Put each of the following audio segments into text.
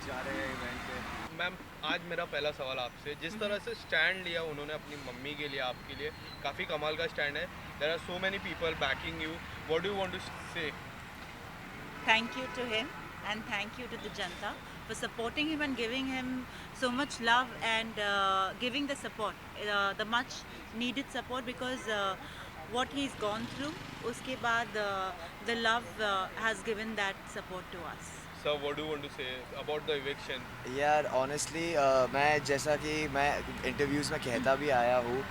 जा रहे हैं इवेंट पे। मैम आज मेरा पहला सवाल आपसे, जिस तरह से स्टैंड लिया उन्होंने अपनी मम्मी के लिए, आपके लिए काफ़ी कमाल का स्टैंड है. There are so many people backing you. What do you want to say? Thank you to him and thank you to the Janta for supporting him and giving him so much love and giving the support, the much needed support because what he's gone through, uske baad the love has given that support to us. Sir, what do you want to say about the eviction? यार honestly मैं जैसा कि मैं interviews में कहता भी आया हूँ,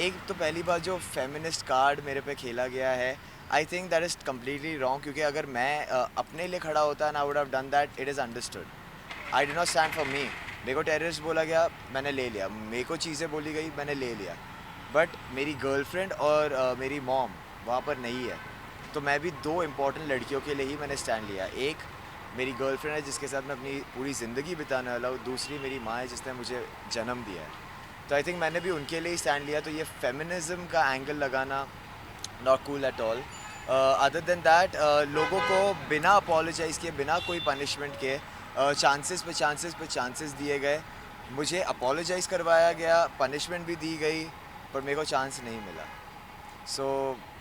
एक तो पहली बात जो फेमिनिस्ट कार्ड मेरे पे खेला गया है, I think that is completely wrong. क्योंकि अगर मैं अपने लिए खड़ा होता ना, I would have done that. It is understood. I did not stand for me. मेरे को टेररिस्ट बोला गया, मैंने ले लिया. मेरे को चीज़ें बोली गई, मैंने ले लिया. बट मेरी गर्लफ्रेंड और मेरी मॉम वहाँ पर नहीं है, तो मैं भी दो इम्पॉर्टेंट लड़कियों के लिए ही मैंने स्टैंड लिया. एक मेरी गर्लफ्रेंड है जिसके साथ मैं अपनी पूरी ज़िंदगी बिताने वाला हूँ. दूसरी मेरी माँ है जिसने मुझे जन्म दिया है. तो आई थिंक मैंने भी उनके लिए ही स्टैंड लिया. तो ये फेमिनिज़म का एंगल लगाना not cool at all. Other than that लोगों को बिना अपोलोजाइज़ किए, बिना कोई पनिशमेंट के चांसेस पे चांसेस दिए गए. मुझे अपोलोजाइज़ करवाया गया, पनिशमेंट भी दी गई, पर मेरे को चांस नहीं मिला. सो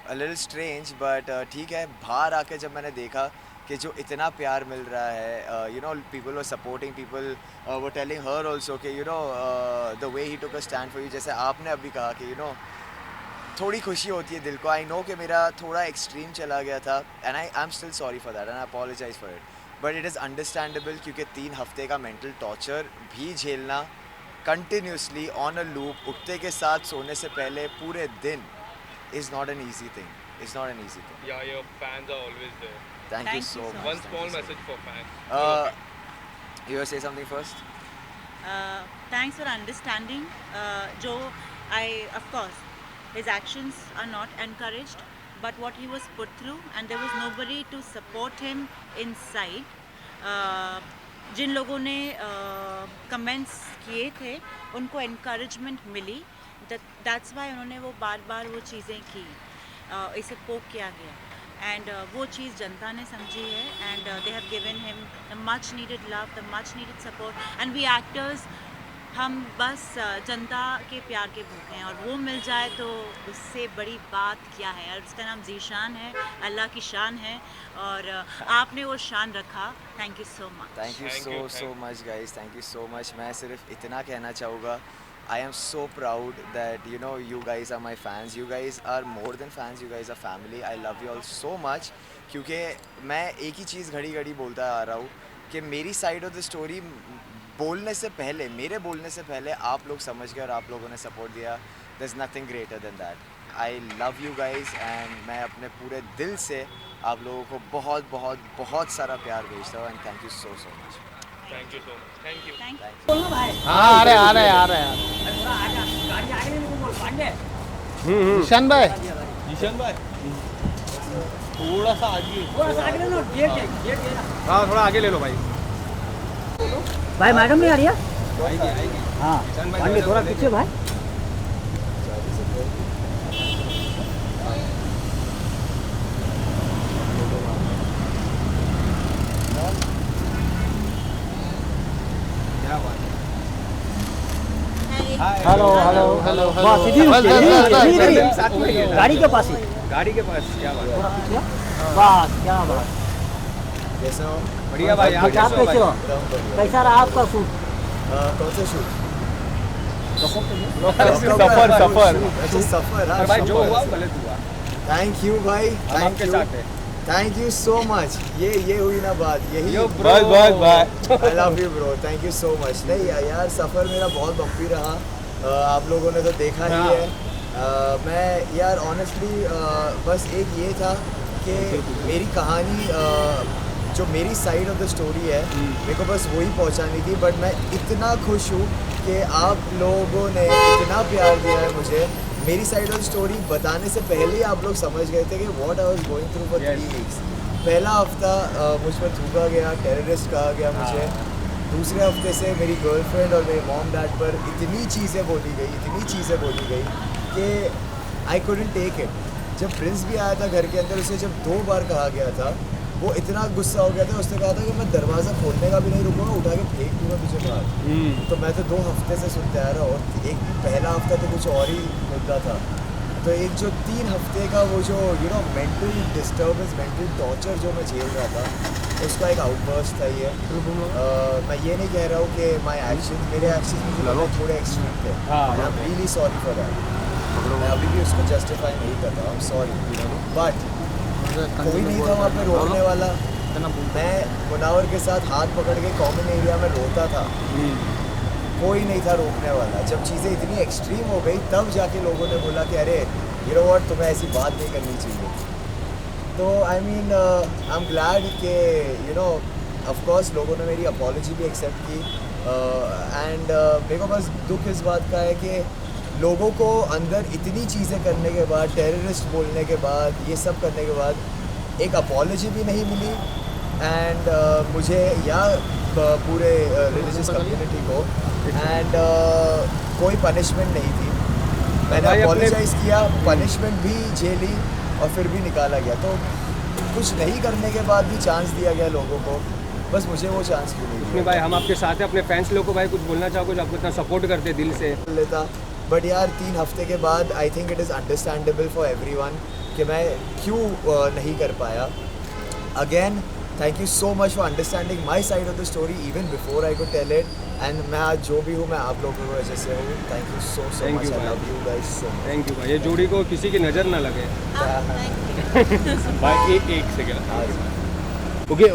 अ लिटिल स्ट्रेंज, बट ठीक है. बाहर आके जब मैंने देखा कि जो इतना प्यार मिल रहा है, you know people were supporting, people were telling her also कि you know the way he took a stand for you. जैसे आपने अभी कहा कि यू नो थोड़ी खुशी होती है दिल को. आई नो कि मेरा थोड़ा एक्सट्रीम चला गया था and I am still sorry for that and I apologise for it. But it is understandable क्योंकि 3 हफ्ते का मेंटल टॉर्चर भी झेलना कंटिन्यूसली ऑन अ लूप, उठते के साथ सोने से पहले पूरे दिन, is not an easy thing. It's not an easy thing. Yeah, your fans are always there. Thank you Thank so you so much. One Thank small you so message for fans. much. You want to say something first? Thanks for understanding. Of course, his actions are not encouraged, but what he was put through, and there was nobody to support him inside. जिन लोगों ने comments किए थे, उनको encouragement milli. That's why उन्होंने वो बार वो चीज़ें की, इसे पोक किया गया एंड वो चीज़ जनता ने समझी है and they have given him the much needed love, the much needed support. And we actors, हम बस जनता के प्यार के भूखे हैं और वो मिल जाए तो उससे बड़ी बात क्या है. और उसका नाम ज़ीशान है, अल्लाह की शान है और आपने वो शान रखा. Thank you so much. Thank you Thank you, so much guys. Thank you so much. मैं सिर्फ इतना कहना चाहूँगा, I am so proud that you know you guys are my fans. You guys are more than fans. You guys are family. I love you all so much. क्योंकि मैं एक ही चीज़ घड़ी बोलता आ रहा हूँ कि मेरी साइड ऑफ द स्टोरी बोलने से पहले, मेरे बोलने से पहले आप लोग समझ गए और आप लोगों ने सपोर्ट दिया. There's nothing greater than that. I love you guys and मैं अपने पूरे दिल से आप लोगों को बहुत सारा प्यार भेजता हूँ. And thank you so much. Thank you so much. Thank you. Thank हाँ आ रहे हैं ईशान भाई. ईशान भाई थोड़ा सा आगे. हाँ थोड़ा आगे ले लो भाई. भाई मैडम नहीं आ रही है? हाँ पांडे थोड़ा पीछे भाई. हेलो हेलो हेलो वाह सीधी गाड़ी के पास ही. गाड़ी के पास. क्या बात है. थोड़ा पीछे. वाह क्या बात. कैसे हो? बढ़िया भाई. आप कैसे हो? कैसा रहा आपका शूट? कौन सा शूट? सफर. अरे भाई जो हुआ गलत हुआ. थैंक यू भाई. हम आपके साथ है. Thank you so much. ये हुई ना बात, यही. बस I love you bro. Thank you so much. नहीं यार सफ़र मेरा बहुत बम्पी रहा. आप लोगों ने तो देखा ही है. मैं यार ऑनेस्टली बस एक ये था कि मेरी कहानी, जो मेरी साइड ऑफ द स्टोरी है, मेरे को बस वही पहुंचानी थी. बट मैं इतना खुश हूँ कि आप लोगों ने इतना प्यार दिया है मुझे. मेरी साइड ऑफ स्टोरी बताने से पहले ही आप लोग समझ गए थे कि what I was going through for 3 weeks. पहला हफ्ता मुझ पर थूका गया, टेररिस्ट कहा गया मुझे. दूसरे हफ्ते से मेरी गर्लफ्रेंड और मेरे मॉम डैड पर इतनी चीज़ें बोली गई कि आई कुडंट टेक इट. जब प्रिंस भी आया था घर के अंदर, उसे जब 2 बार कहा गया था वो इतना गुस्सा हो गया था, उसने कहा था कि मैं दरवाज़ा खोलने का भी नहीं रुकूंगा, उठा के फेंक दूंगा तुझे बाहर। तो मैं तो 2 हफ्ते से सुनते आ रहा हूँ, और एक पहला हफ्ता तो कुछ और ही मुद्दा था। तो एक जो 3 हफ्ते का वो जो मेंटल डिस्टर्बेंस, मेंटल टॉर्चर जो मैं झेल रहा था, उसका एक आउटबर्स्ट था ये। मैं ये नहीं कह रहा हूँ कि मेरे एक्शन मुझे लगा थोड़े एक्सट्रीम थे। I am really sorry for that. मैं अभी भी उसको जस्टिफाई नहीं कर रहा, आई एम सॉरी, बट कोई नहीं था वहाँ पे रोकने वाला। मैं मुनावर के साथ हाथ पकड़ के कॉमन एरिया में रोता था, कोई नहीं था रोकने वाला। जब चीज़ें इतनी एक्सट्रीम हो गई तब जाके लोगों ने बोला कि अरे यू नो व्हाट, तुम्हें ऐसी बात नहीं करनी चाहिए। तो आई एम ग्लैड कि ऑफ कोर्स लोगों ने मेरी अपॉलॉजी भी एक्सेप्ट की। एंड मेरे को बस दुख इस बात का है कि लोगों को अंदर इतनी चीज़ें करने के बाद, टेररिस्ट बोलने के बाद, ये सब करने के बाद एक अपॉलॉजी भी नहीं मिली। एंड मुझे या पूरे रिलीजियस कम्युनिटी को एंड कोई पनिशमेंट नहीं थी। मैंने अपॉलोजाइज़ किया, पनिशमेंट भी झेली और फिर भी निकाला गया। तो कुछ नहीं करने के बाद भी चांस दिया गया लोगों को, बस मुझे वो चांस क्यों नहीं दिया? भाई हम आपके साथ हैं, अपने फैंस लोगों को भाई कुछ बोलना चाहोगे, जो आपको इतना सपोर्ट करते हैं दिल से? लेता, बट यार 3 हफ्ते के बाद I think it is understandable for everyone कि मैं क्यों नहीं कर पाया। Again thank you so much for understanding my side of the story even before I could tell it. And मैं आज जो भी हूँ, मैं आप लोगों की वजह से हूँ। Thank you so much, I love you guys so much. Thank you भाई, ये जोड़ी को किसी की नज़र ना लगे। भाई एक सेकेंड, ओके।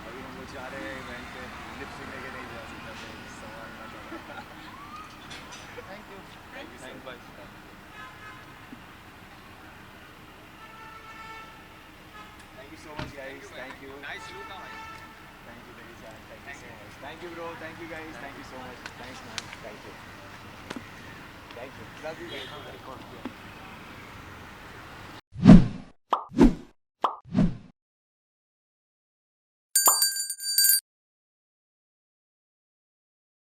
अभी हम लोग जा रहे हैं इवेंट पे, लिपस्टिक लेके नहीं जा सकता तो सवाल ना करो। Thank you so much guys, thank you. Nice look Thank you very much. Thank you so much. Thank you bro. Thank you guys. Thank you so much. Thanks man. Thank you. Love you guys.